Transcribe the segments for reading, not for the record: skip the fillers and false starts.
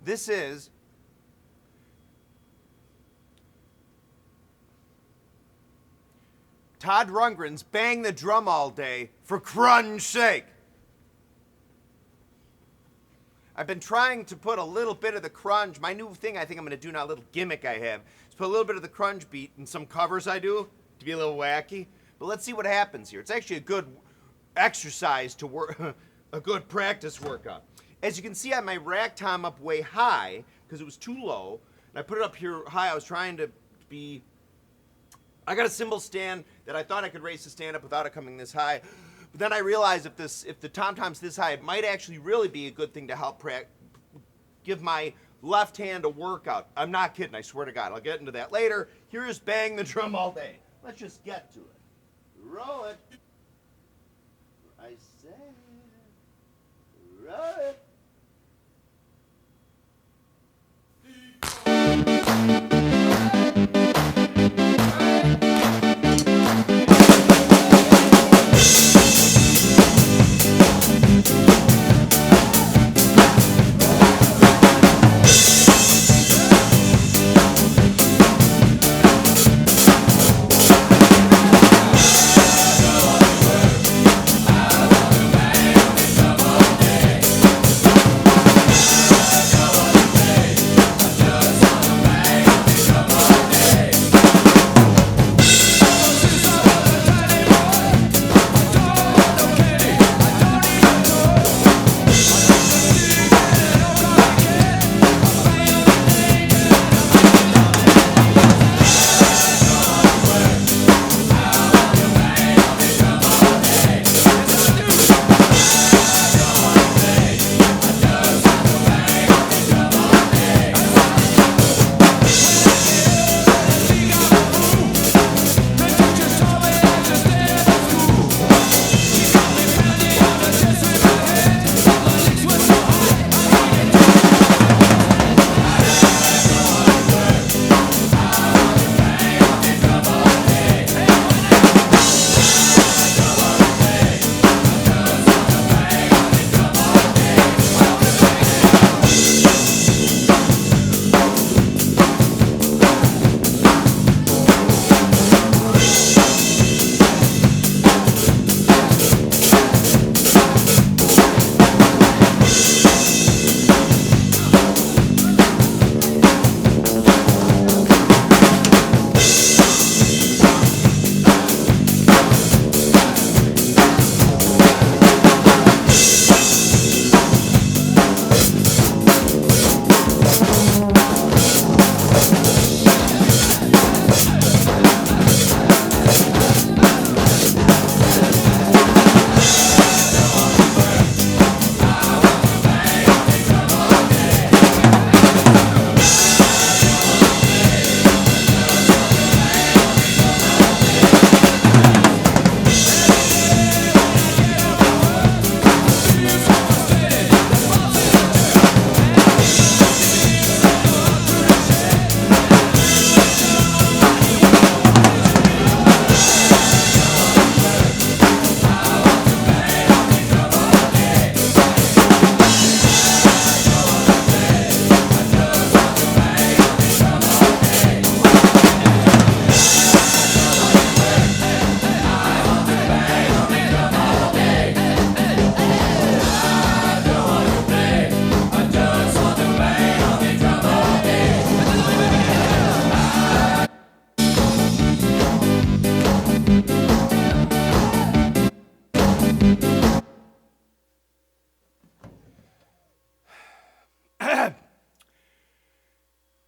This is Todd Rundgren's Bang the Drum All Day for Crunge's sake. I've been trying to put a little bit of the crunge, my new thing I think I'm going to do now, a little gimmick I have, is put a little bit of the crunge beat in some covers I do to be a little wacky. But let's see what happens here. It's actually a good exercise to work, a good practice workout. As you can see, I had my rack tom up way high because it was too low, and I put it up here high. I was trying to be, I got a cymbal stand that I thought I could raise the stand up without it coming this high. But then I realized if the tom-tom's this high, it might actually really be a good thing to help give my left hand a workout. I'm not kidding, I swear to God. I'll get into that later. Here's Bang the Drum All Day. Let's just get to it. Roll it. I say, roll it.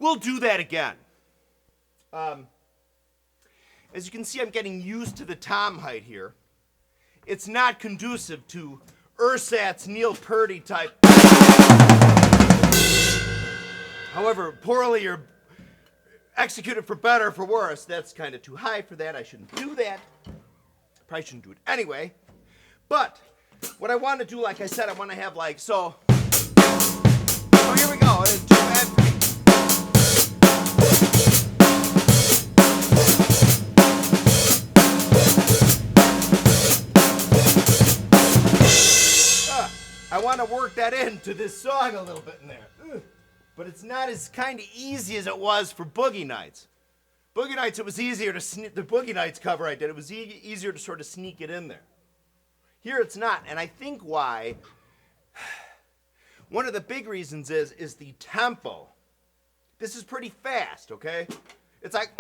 We'll do that again. As you can see, I'm getting used to the tom height here. It's not conducive to ersatz Neil Purdy type. However, poorly or executed for better or for worse, that's kind of too high for that. I shouldn't do that. Probably shouldn't do it anyway. But what I want to do, like I said, I want to have like, so here we go. It's too bad for me. I want to work that into this song a little bit in there. But it's not as kind of easy as it was for Boogie Nights. Boogie Nights, it was easier to sneak, the Boogie Nights cover I did, it was easier to sort of sneak it in there. Here it's not, and I think why, one of the big reasons is the tempo. This is pretty fast, okay? It's like...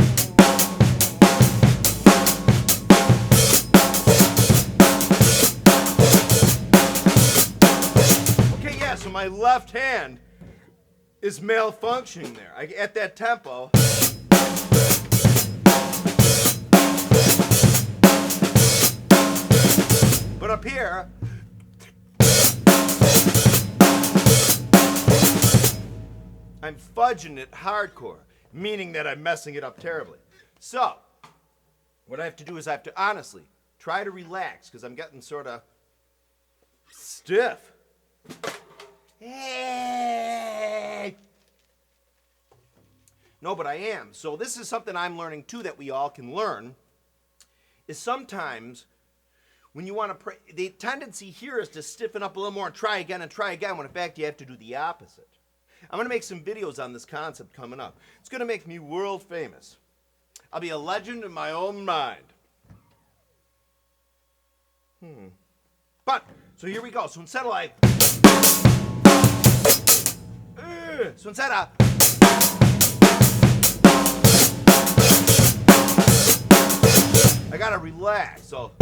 Okay, yeah, so my left hand is malfunctioning there. At that tempo... But up here, I'm fudging it hardcore, meaning that I'm messing it up terribly. So, what I have to do is I have to honestly try to relax because I'm getting sort of stiff. Hey! No, but I am. So this is something I'm learning too that we all can learn, is sometimes when you want to pray, the tendency here is to stiffen up a little more and try again, when in fact you have to do the opposite. I'm going to make some videos on this concept coming up. It's going to make me world famous. I'll be a legend in my own mind. But, so here we go. So instead of like... so instead of... I got to relax, so...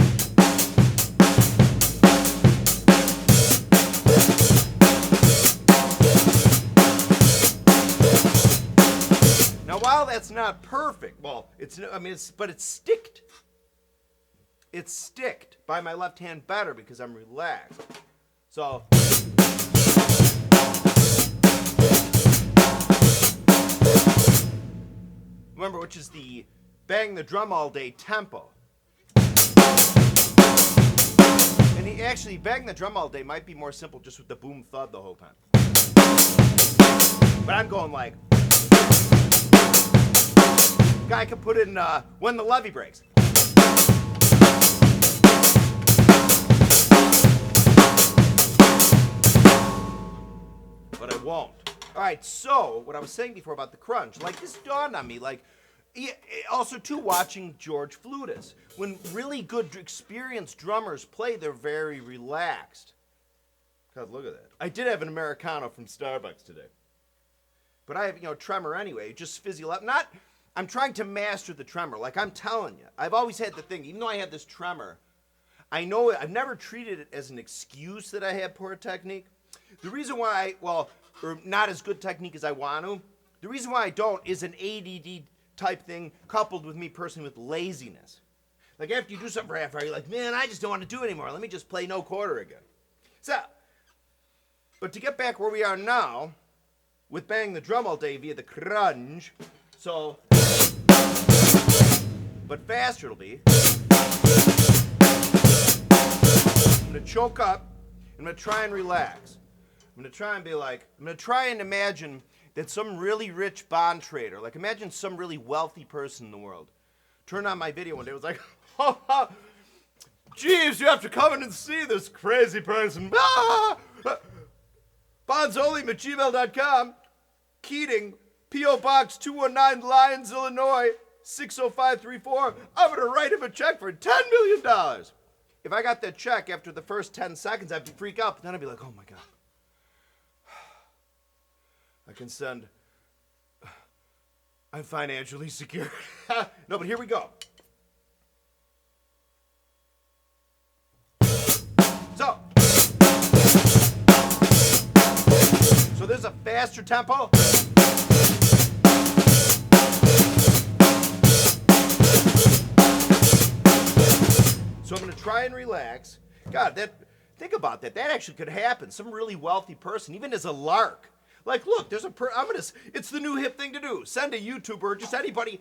Now, while that's not perfect, well, but it's sticked. It's sticked by my left hand better because I'm relaxed. So, remember, which is the bang the drum all day tempo. And actually, bang the drum all day might be more simple just with the boom thud the whole time. But I'm going like... Guy can put in When the Levee Breaks. But I won't. All right, so what I was saying before about the crunge, like this dawned on me, like also too watching George Flutis. When really good experienced drummers play, they're very relaxed. God, look at that. I did have an Americano from Starbucks today. But I have, tremor anyway, just physio up. I'm trying to master the tremor. Like I'm telling you, I've always had the thing, even though I had this tremor, I know I've never treated it as an excuse that I have poor technique. The reason why, or not as good technique as I want to, the reason why I don't is an ADD type thing coupled with me personally with laziness. Like after you do something for half an hour, you're like, man, I just don't want to do it anymore. Let me just play no quarter again. So, but to get back where we are now, with Bang the Drum All Day via the CRUNGE, so, but faster it'll be. I'm going to choke up. I'm going to try and relax. I'm going to try and be like, I'm going to try and imagine that some really rich bond trader, like imagine some really wealthy person in the world, turned on my video one day, was like, oh, Jeeves, you have to come in and see this crazy person. Bonzoleum at gmail.com. Keating, P.O. Box 219, Lyons, Illinois, 60534. I'm going to write him a check for $10 million. If I got that check after the first 10 seconds, I'd freak out, but then I'd be like, oh my God. I can send, I'm financially secure. No, but here we go. So there's a faster tempo. So I'm going to try and relax. God, think about that. That actually could happen. Some really wealthy person, even as a lark. Like, look, there's it's the new hip thing to do. Send a YouTuber, just anybody,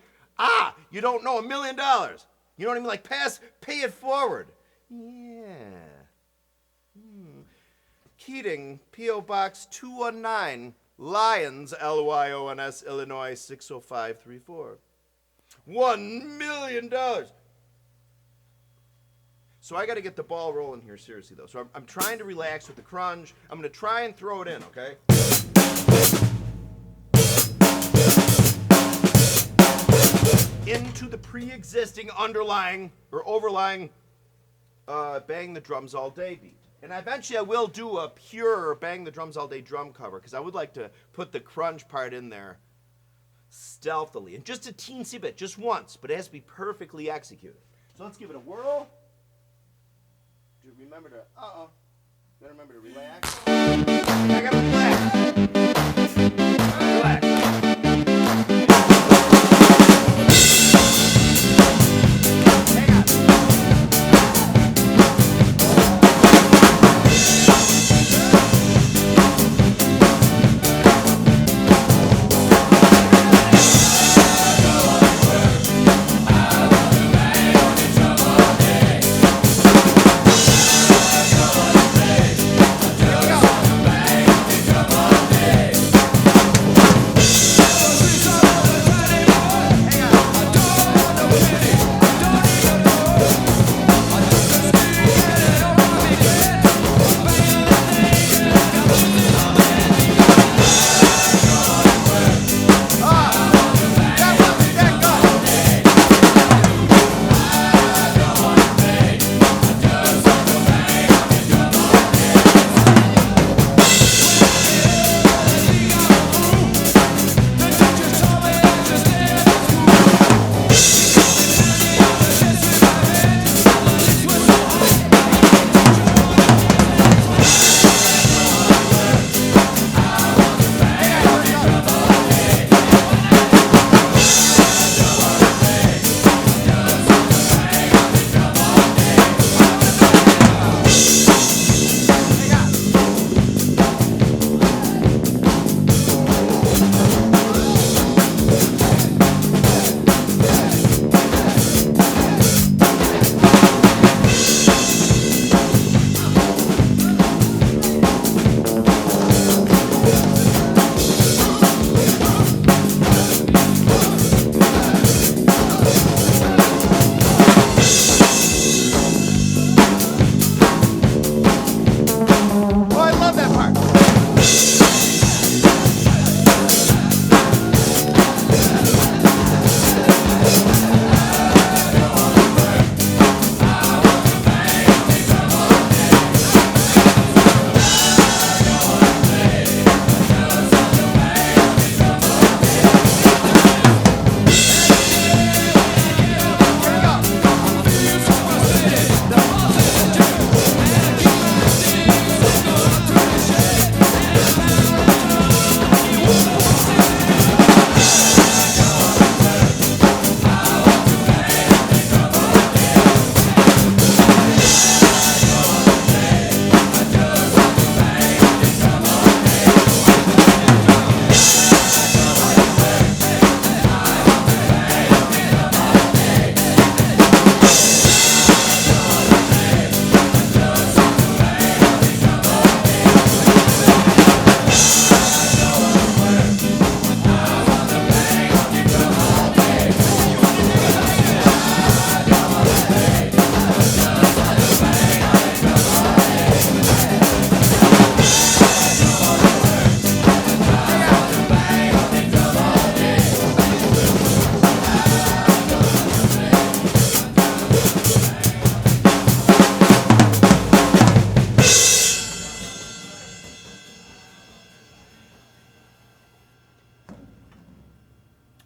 you don't know, $1 million. You know what I mean? Like, pay it forward. Yeah. Keating, P.O. Box 219, Lyons, Lyons, Illinois, 60534. $1 million. So I got to get the ball rolling here, seriously, though. So I'm trying to relax with the CRUNGE. I'm going to try and throw it in, okay? into the pre-existing underlying or overlying Bang the Drums All Day beat. And eventually I will do a pure Bang the Drums All Day drum cover because I would like to put the crunge part in there stealthily. And just a teensy bit, just once, but it has to be perfectly executed. So let's give it a whirl. Do remember to, gotta remember to relax. I gotta relax. Relax.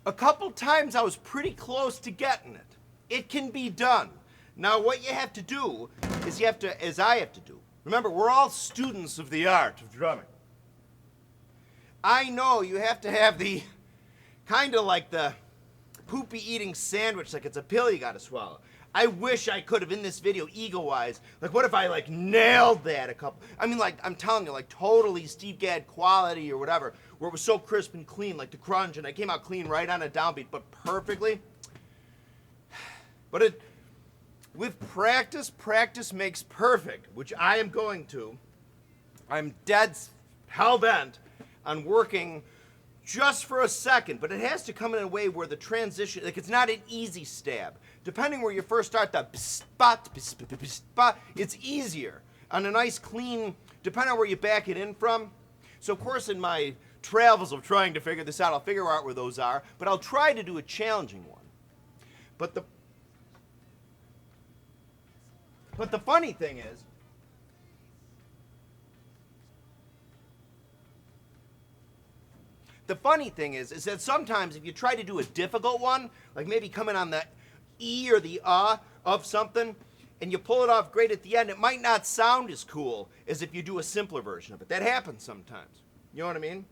A couple times I was pretty close to getting it. It can be done. Now what you have to do is you have to, as I have to do, remember we're all students of the art of drumming. I know you have to have the, kind of like the poopy eating sandwich, like it's a pill you gotta swallow. I wish I could have in this video, ego-wise, like what if I like nailed that a couple, I mean like, I'm telling you, like totally Steve Gadd quality or whatever, where it was so crisp and clean, like the crunge, and I came out clean right on a downbeat, but perfectly. But with practice, practice makes perfect, which I am going to. I'm dead hell-bent on working just for a second, but it has to come in a way where the transition, like it's not an easy stab. Depending where you first start, the spot, it's easier. On a nice clean, depending on where you back it in from. So of course in my travels of trying to figure this out, I'll figure out where those are, but I'll try to do a challenging one. But the funny thing is, is that sometimes if you try to do a difficult one, like maybe coming on the E or the of something, and you pull it off great at the end, it might not sound as cool as if you do a simpler version of it. That happens sometimes. You know what I mean?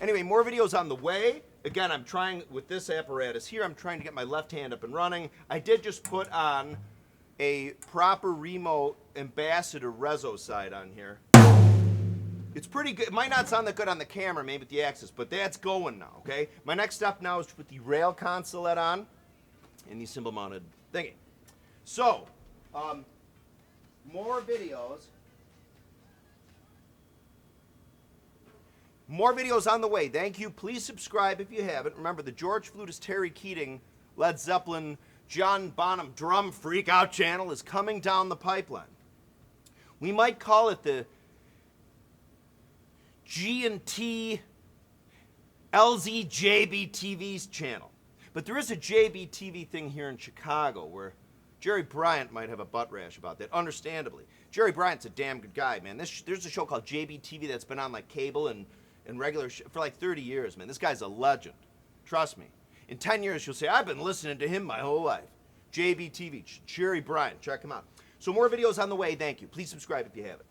Anyway, more videos on the way. Again, I'm trying with this apparatus here, I'm trying to get my left hand up and running. I did just put on a proper remote ambassador reso side on here. It's pretty good. It might not sound that good on the camera, maybe with the Axis, but that's going now, okay? My next step now is to put the rail consulate on and the cymbal mounted thingy. So, more videos. More videos on the way. Thank you. Please subscribe if you haven't. Remember, the George Flutist, Terry Keating, Led Zeppelin, John Bonham Drum Freak Out channel is coming down the pipeline. We might call it the G&T LZJBTV's channel. But there is a JBTV thing here in Chicago where Jerry Bryant might have a butt rash about that, understandably. Jerry Bryant's a damn good guy, man. There's a show called JBTV that's been on like cable and regular for like 30 years, man. This guy's a legend. Trust me. In 10 years, you'll say, I've been listening to him my whole life. JBTV, Jerry Bryant. Check him out. So more videos on the way. Thank you. Please subscribe if you haven't.